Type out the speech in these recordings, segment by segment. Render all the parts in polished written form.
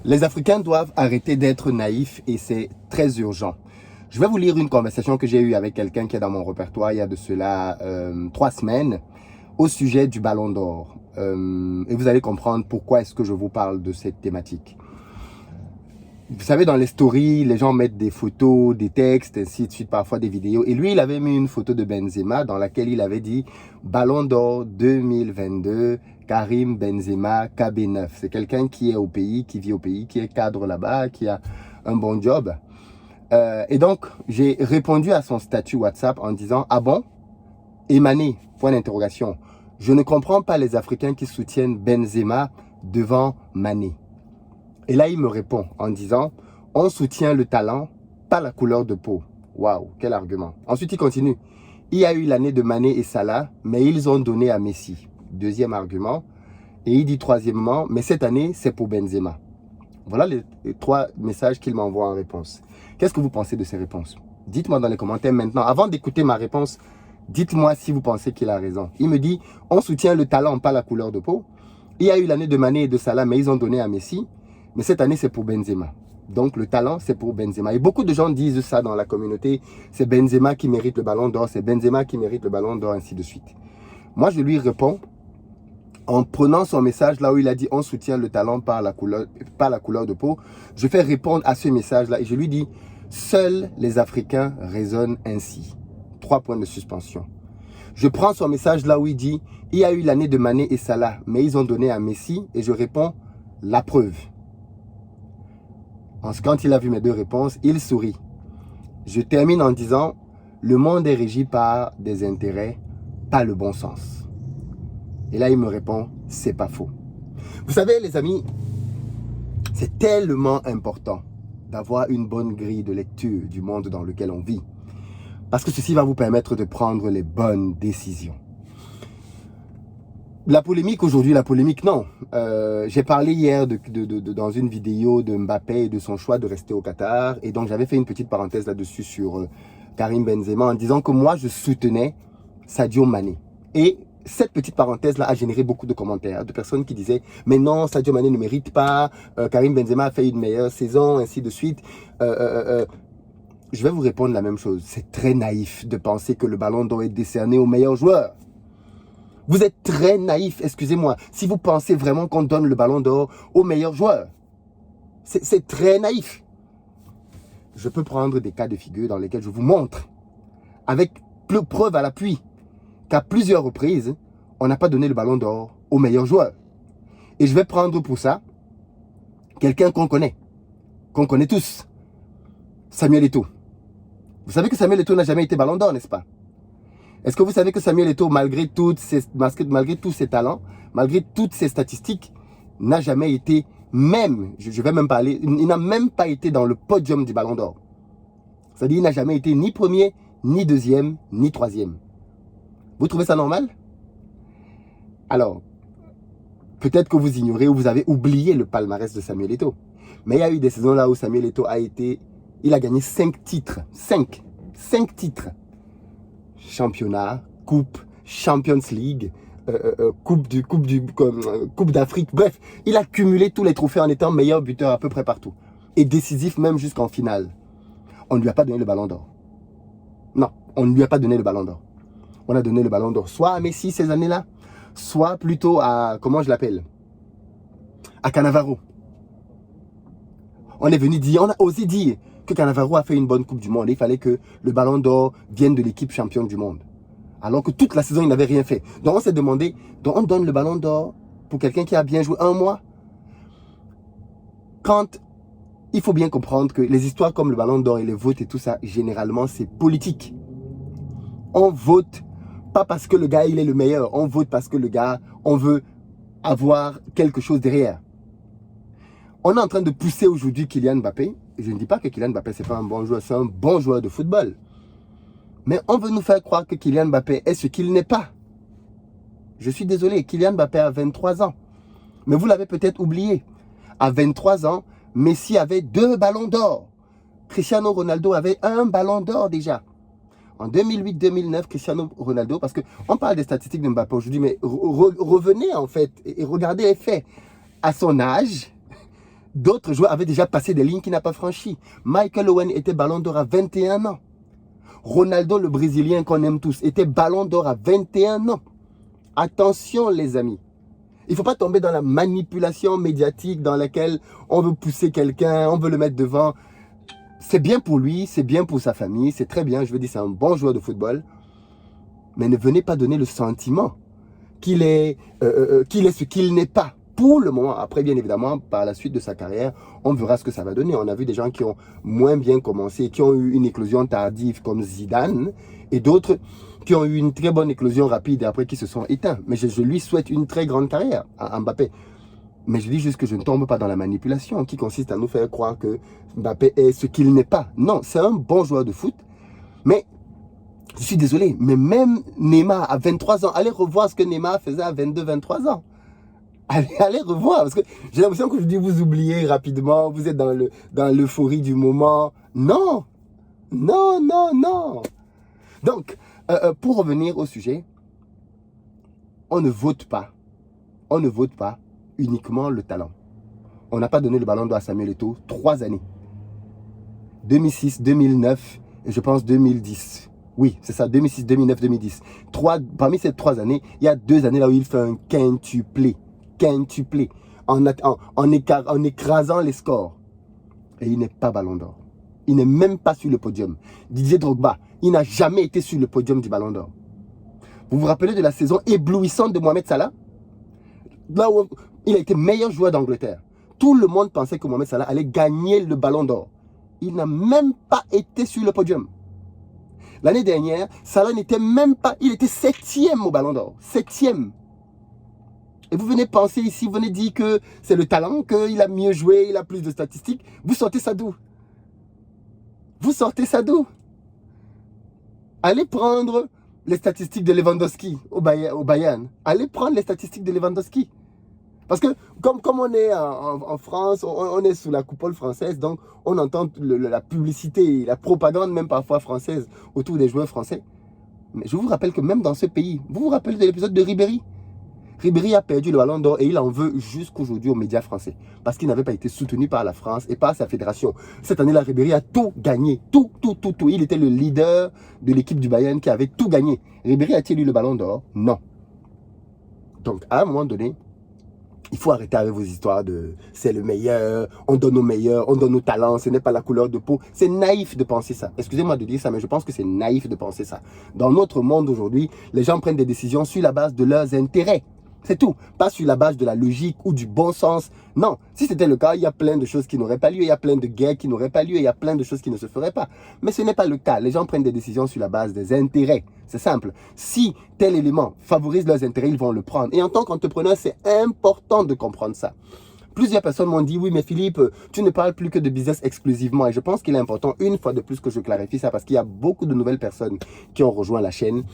Les Africains doivent arrêter d'être naïfs et c'est très urgent. Je vais vous lire une conversation que j'ai eue avec quelqu'un qui est dans mon répertoire il y a de cela 3 semaines au sujet du Ballon d'Or. Et vous allez comprendre pourquoi est-ce que je vous parle de cette thématique. Vous savez, dans les stories, les gens mettent des photos, des textes, ainsi de suite, parfois des vidéos. Et lui, il avait mis une photo de Benzema dans laquelle il avait dit « Ballon d'Or 2022, Karim Benzema, KB9 ». C'est quelqu'un qui est au pays, qui vit au pays, qui est cadre là-bas, qui a un bon job. Et donc, j'ai répondu à son statut WhatsApp en disant « Ah bon? Emané, point d'interrogation. Je ne comprends pas les Africains qui soutiennent Benzema devant Mané. » Et là, il me répond en disant « On soutient le talent, pas la couleur de peau. » Waouh, quel argument. Ensuite, il continue. « Il y a eu l'année de Mané et Salah, mais ils ont donné à Messi. » Deuxième argument. Et il dit troisièmement « Mais cette année, c'est pour Benzema. » Voilà les 3 messages qu'il m'envoie en réponse. Qu'est-ce que vous pensez de ces réponses? Dites-moi dans les commentaires maintenant. Avant d'écouter ma réponse, dites-moi si vous pensez qu'il a raison. Il me dit « On soutient le talent, pas la couleur de peau. » Il y a eu l'année de Mané et de Salah, mais ils ont donné à Messi. Mais cette année, c'est pour Benzema. Donc, le talent, c'est pour Benzema. Et beaucoup de gens disent ça dans la communauté. C'est Benzema qui mérite le ballon d'or. C'est Benzema qui mérite le ballon d'or, ainsi de suite. Moi, je lui réponds en prenant son message là où il a dit « On soutient le talent par la couleur de peau ». Je fais répondre à ce message-là et je lui dis « Seuls les Africains raisonnent ainsi ». 3 points de suspension. Je prends son message là où il dit « Il y a eu l'année de Mané et Salah, mais ils ont donné à Messi » et je réponds « La preuve ». Quand il a vu mes 2 réponses, il sourit. Je termine en disant « Le monde est régi par des intérêts, pas le bon sens. » Et là, il me répond « C'est pas faux. » Vous savez, les amis, c'est tellement important d'avoir une bonne grille de lecture du monde dans lequel on vit. Parce que ceci va vous permettre de prendre les bonnes décisions. La polémique aujourd'hui, la polémique non. J'ai parlé hier dans une vidéo de Mbappé et de son choix de rester au Qatar. Et donc j'avais fait une petite parenthèse là-dessus sur Karim Benzema en disant que moi je soutenais Sadio Mané. Et cette petite parenthèse-là a généré beaucoup de commentaires de personnes qui disaient « Mais non, Sadio Mané ne mérite pas, Karim Benzema a fait une meilleure saison, ainsi de suite. » Je vais vous répondre la même chose. C'est très naïf de penser que le ballon d'or est décerné au meilleur joueur. Vous êtes très naïf, excusez-moi, si vous pensez vraiment qu'on donne le ballon d'or au meilleur joueur. C'est très naïf. Je peux prendre des cas de figure dans lesquels je vous montre, avec preuve à l'appui, qu'à plusieurs reprises, on n'a pas donné le ballon d'or au meilleur joueur. Et je vais prendre pour ça quelqu'un qu'on connaît tous, Samuel Eto'o. Vous savez que Samuel Eto'o n'a jamais été ballon d'or, n'est-ce pas? Est-ce que vous savez que Samuel Eto'o, malgré tous ses talents, malgré toutes ses statistiques, n'a jamais été même, je vais même parler, il n'a même pas été dans le podium du Ballon d'Or. C'est-à-dire, il n'a jamais été ni premier, ni deuxième, ni troisième. Vous trouvez ça normal? Alors, peut-être que vous ignorez ou vous avez oublié le palmarès de Samuel Eto'o. Mais il y a eu des saisons là où Samuel Eto'o il a gagné 5 titres. 5 titres. Championnat, coupe, Champions League, coupe d'Afrique. Bref, il a cumulé tous les trophées en étant meilleur buteur à peu près partout. Et décisif même jusqu'en finale. On ne lui a pas donné le ballon d'or. Non, on ne lui a pas donné le ballon d'or. On a donné le ballon d'or soit à Messi ces années-là, soit plutôt à, comment je l'appelle, à Cannavaro. On est venu dire, on a osé dire que Cannavaro a fait une bonne Coupe du Monde. Il fallait que le ballon d'or vienne de l'équipe championne du monde. Alors que toute la saison, il n'avait rien fait. Donc on s'est demandé, donc on donne le ballon d'or pour quelqu'un qui a bien joué 1 mois. Quand il faut bien comprendre que les histoires comme le ballon d'or et les votes et tout ça, généralement, c'est politique. On vote pas parce que le gars, il est le meilleur. On vote parce que le gars, on veut avoir quelque chose derrière. On est en train de pousser aujourd'hui Kylian Mbappé. Je ne dis pas que Kylian Mbappé, c'est pas un bon joueur, c'est un bon joueur de football. Mais on veut nous faire croire que Kylian Mbappé est ce qu'il n'est pas. Je suis désolé, Kylian Mbappé a 23 ans. Mais vous l'avez peut-être oublié. À 23 ans, Messi avait 2 ballons d'or. Cristiano Ronaldo avait 1 ballon d'or déjà. En 2008-2009, Cristiano Ronaldo, parce qu'on parle des statistiques de Mbappé aujourd'hui, mais revenez en fait et regardez les faits. À son âge, D'autres joueurs avaient déjà passé des lignes qu'il n'a pas franchies. Michael Owen était ballon d'or à 21 ans. Ronaldo, le Brésilien qu'on aime tous, était ballon d'or à 21 ans. Attention les amis. Il ne faut pas tomber dans la manipulation médiatique dans laquelle on veut pousser quelqu'un, on veut le mettre devant. C'est bien pour lui, c'est bien pour sa famille, c'est très bien. Je veux dire, c'est un bon joueur de football. Mais ne venez pas donner le sentiment qu'il est ce qu'il n'est pas. Pour le moment, après bien évidemment, par la suite de sa carrière, on verra ce que ça va donner. On a vu des gens qui ont moins bien commencé, qui ont eu une éclosion tardive comme Zidane, et d'autres qui ont eu une très bonne éclosion rapide et après qui se sont éteints. Mais je lui souhaite une très grande carrière à Mbappé. Mais je dis juste que je ne tombe pas dans la manipulation qui consiste à nous faire croire que Mbappé est ce qu'il n'est pas. Non, c'est un bon joueur de foot, mais je suis désolé, mais même Neymar à 23 ans, allez revoir ce que Neymar faisait à 22-23 ans. Allez revoir, parce que j'ai l'impression que je dis vous oubliez rapidement, vous êtes dans l'euphorie du moment. Non, non, non, non. Donc, pour revenir au sujet, on ne vote pas uniquement le talent. On n'a pas donné le ballon d'or à Samuel Eto'o 3 années. 2006, 2009 et je pense 2010. Oui, c'est ça, 2006, 2009, 2010. Parmi ces 3 années, il y a 2 années là où il fait un quintuplé en écrasant les scores. Et il n'est pas ballon d'or. Il n'est même pas sur le podium. Didier Drogba, il n'a jamais été sur le podium du ballon d'or. Vous vous rappelez de la saison éblouissante de Mohamed Salah? Là où il a été meilleur joueur d'Angleterre. Tout le monde pensait que Mohamed Salah allait gagner le ballon d'or. Il n'a même pas été sur le podium. L'année dernière, Salah n'était même pas... Il était 7e au ballon d'or. 7e. Et vous venez penser ici, vous venez dire que c'est le talent, qu'il a mieux joué, il a plus de statistiques. Vous sortez ça d'où? Vous sortez ça d'où? Allez prendre les statistiques de Lewandowski au Bayern. Allez prendre les statistiques de Lewandowski. Parce que comme on est en France, on est sous la coupole française, donc on entend la publicité, la propagande même parfois française autour des joueurs français. Mais je vous rappelle que même dans ce pays, vous vous rappelez de l'épisode de Ribéry? Ribéry a perdu le ballon d'or et il en veut jusqu'aujourd'hui aux médias français. Parce qu'il n'avait pas été soutenu par la France et par sa fédération. Cette année-là, Ribéry a tout gagné. Tout. Il était le leader de l'équipe du Bayern qui avait tout gagné. Ribéry a-t-il eu le ballon d'or? Non. Donc, à un moment donné, il faut arrêter avec vos histoires de c'est le meilleur, on donne au meilleur, on donne au talent, ce n'est pas la couleur de peau. C'est naïf de penser ça. Excusez-moi de dire ça, mais je pense que c'est naïf de penser ça. Dans notre monde aujourd'hui, les gens prennent des décisions sur la base de leurs intérêts. C'est tout. Pas sur la base de la logique ou du bon sens. Non. Si c'était le cas, il y a plein de choses qui n'auraient pas lieu. Il y a plein de guerres qui n'auraient pas lieu. Il y a plein de choses qui ne se feraient pas. Mais ce n'est pas le cas. Les gens prennent des décisions sur la base des intérêts. C'est simple. Si tel élément favorise leurs intérêts, ils vont le prendre. Et en tant qu'entrepreneur, c'est important de comprendre ça. Plusieurs personnes m'ont dit, oui, mais Philippe, tu ne parles plus que de business exclusivement. Et je pense qu'il est important, une fois de plus, que je clarifie ça parce qu'il y a beaucoup de nouvelles personnes qui ont rejoint la chaîne.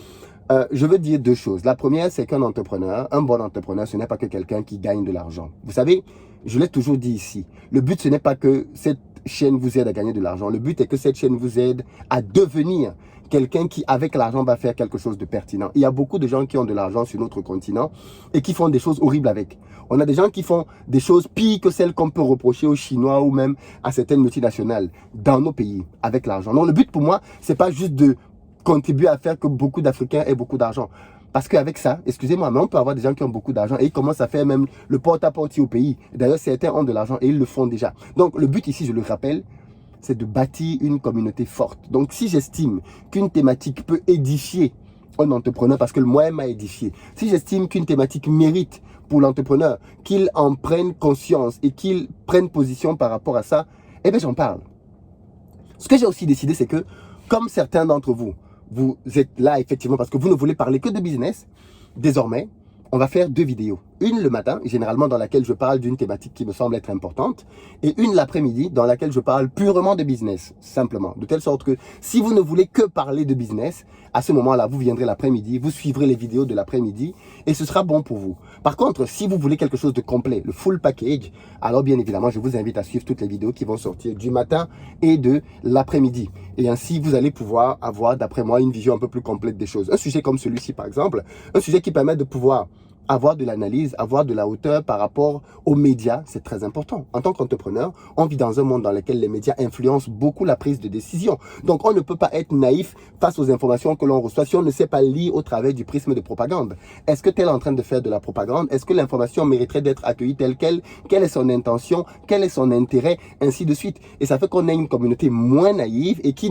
Je veux dire 2 choses. La première, c'est qu'un entrepreneur, un bon entrepreneur, ce n'est pas que quelqu'un qui gagne de l'argent. Vous savez, je l'ai toujours dit ici, le but, ce n'est pas que cette chaîne vous aide à gagner de l'argent. Le but est que cette chaîne vous aide à devenir quelqu'un qui, avec l'argent, va faire quelque chose de pertinent. Il y a beaucoup de gens qui ont de l'argent sur notre continent et qui font des choses horribles avec. On a des gens qui font des choses pires que celles qu'on peut reprocher aux Chinois ou même à certaines multinationales dans nos pays avec l'argent. Donc, le but pour moi, c'est pas juste de contribuer à faire que beaucoup d'Africains aient beaucoup d'argent. Parce qu'avec ça, excusez-moi, mais on peut avoir des gens qui ont beaucoup d'argent et ils commencent à faire même le porte-à-porte au pays. D'ailleurs, certains ont de l'argent et ils le font déjà. Donc, le but ici, je le rappelle, c'est de bâtir une communauté forte. Donc, si j'estime qu'une thématique peut édifier un entrepreneur, parce que le moyen m'a édifié, si j'estime qu'une thématique mérite pour l'entrepreneur, qu'il en prenne conscience et qu'il prenne position par rapport à ça, eh bien, j'en parle. Ce que j'ai aussi décidé, c'est que, comme certains d'entre vous, vous êtes là effectivement parce que vous ne voulez parler que de business, désormais, on va faire 2 vidéos. Une le matin, généralement dans laquelle je parle d'une thématique qui me semble être importante, et une l'après-midi dans laquelle je parle purement de business, simplement. De telle sorte que si vous ne voulez que parler de business, à ce moment-là, vous viendrez l'après-midi, vous suivrez les vidéos de l'après-midi, et ce sera bon pour vous. Par contre, si vous voulez quelque chose de complet, le full package, alors bien évidemment, je vous invite à suivre toutes les vidéos qui vont sortir du matin et de l'après-midi. Et ainsi, vous allez pouvoir avoir, d'après moi, une vision un peu plus complète des choses. Un sujet comme celui-ci, par exemple, un sujet qui permet de pouvoir avoir de l'analyse, avoir de la hauteur par rapport aux médias, c'est très important. En tant qu'entrepreneur, on vit dans un monde dans lequel les médias influencent beaucoup la prise de décision. Donc, on ne peut pas être naïf face aux informations que l'on reçoit si on ne sait pas lire au travers du prisme de propagande. Est-ce que tu es en train de faire de la propagande? Est-ce que l'information mériterait d'être accueillie telle qu'elle? Quelle est son intention? Quel est son intérêt? Ainsi de suite. Et ça fait qu'on ait une communauté moins naïve et qui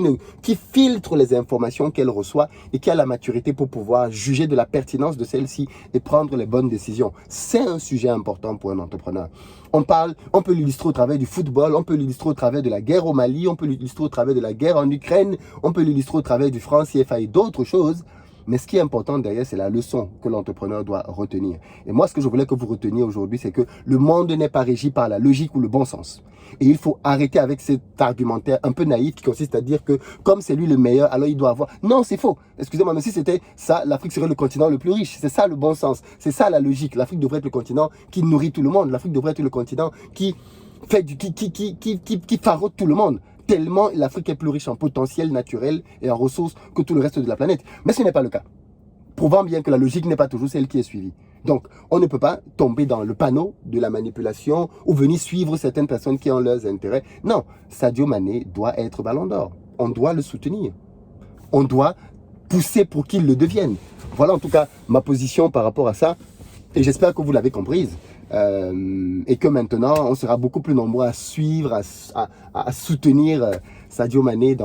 filtre les informations qu'elle reçoit et qui a la maturité pour pouvoir juger de la pertinence de celle-ci et prendre les bonnes décisions. C'est un sujet important pour un entrepreneur. On peut l'illustrer au travers du football, on peut l'illustrer au travers de la guerre au Mali, on peut l'illustrer au travers de la guerre en Ukraine, on peut l'illustrer au travers du franc CFA et d'autres choses. Mais ce qui est important derrière, c'est la leçon que l'entrepreneur doit retenir. Et moi, ce que je voulais que vous reteniez aujourd'hui, c'est que le monde n'est pas régi par la logique ou le bon sens. Et il faut arrêter avec cet argumentaire un peu naïf qui consiste à dire que comme c'est lui le meilleur, alors il doit avoir... Non, c'est faux. Excusez-moi, mais si c'était ça, l'Afrique serait le continent le plus riche. C'est ça le bon sens. C'est ça la logique. L'Afrique devrait être le continent qui nourrit tout le monde. L'Afrique devrait être le continent qui farote tout le monde. Tellement l'Afrique est plus riche en potentiel naturel et en ressources que tout le reste de la planète. Mais ce n'est pas le cas. Prouvant bien que la logique n'est pas toujours celle qui est suivie. Donc, on ne peut pas tomber dans le panneau de la manipulation ou venir suivre certaines personnes qui ont leurs intérêts. Non, Sadio Mané doit être Ballon d'Or. On doit le soutenir. On doit pousser pour qu'il le devienne. Voilà en tout cas ma position par rapport à ça. Et j'espère que vous l'avez comprise. Et que maintenant, on sera beaucoup plus nombreux à suivre, à soutenir Sadio Mané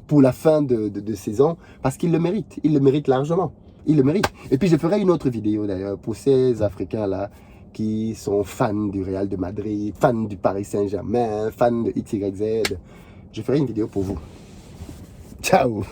pour la fin de saison, parce qu'il le mérite largement, il le mérite. Et puis je ferai une autre vidéo d'ailleurs pour ces Africains-là qui sont fans du Real de Madrid, fans du Paris Saint-Germain, fans de XYZ. Je ferai une vidéo pour vous. Ciao!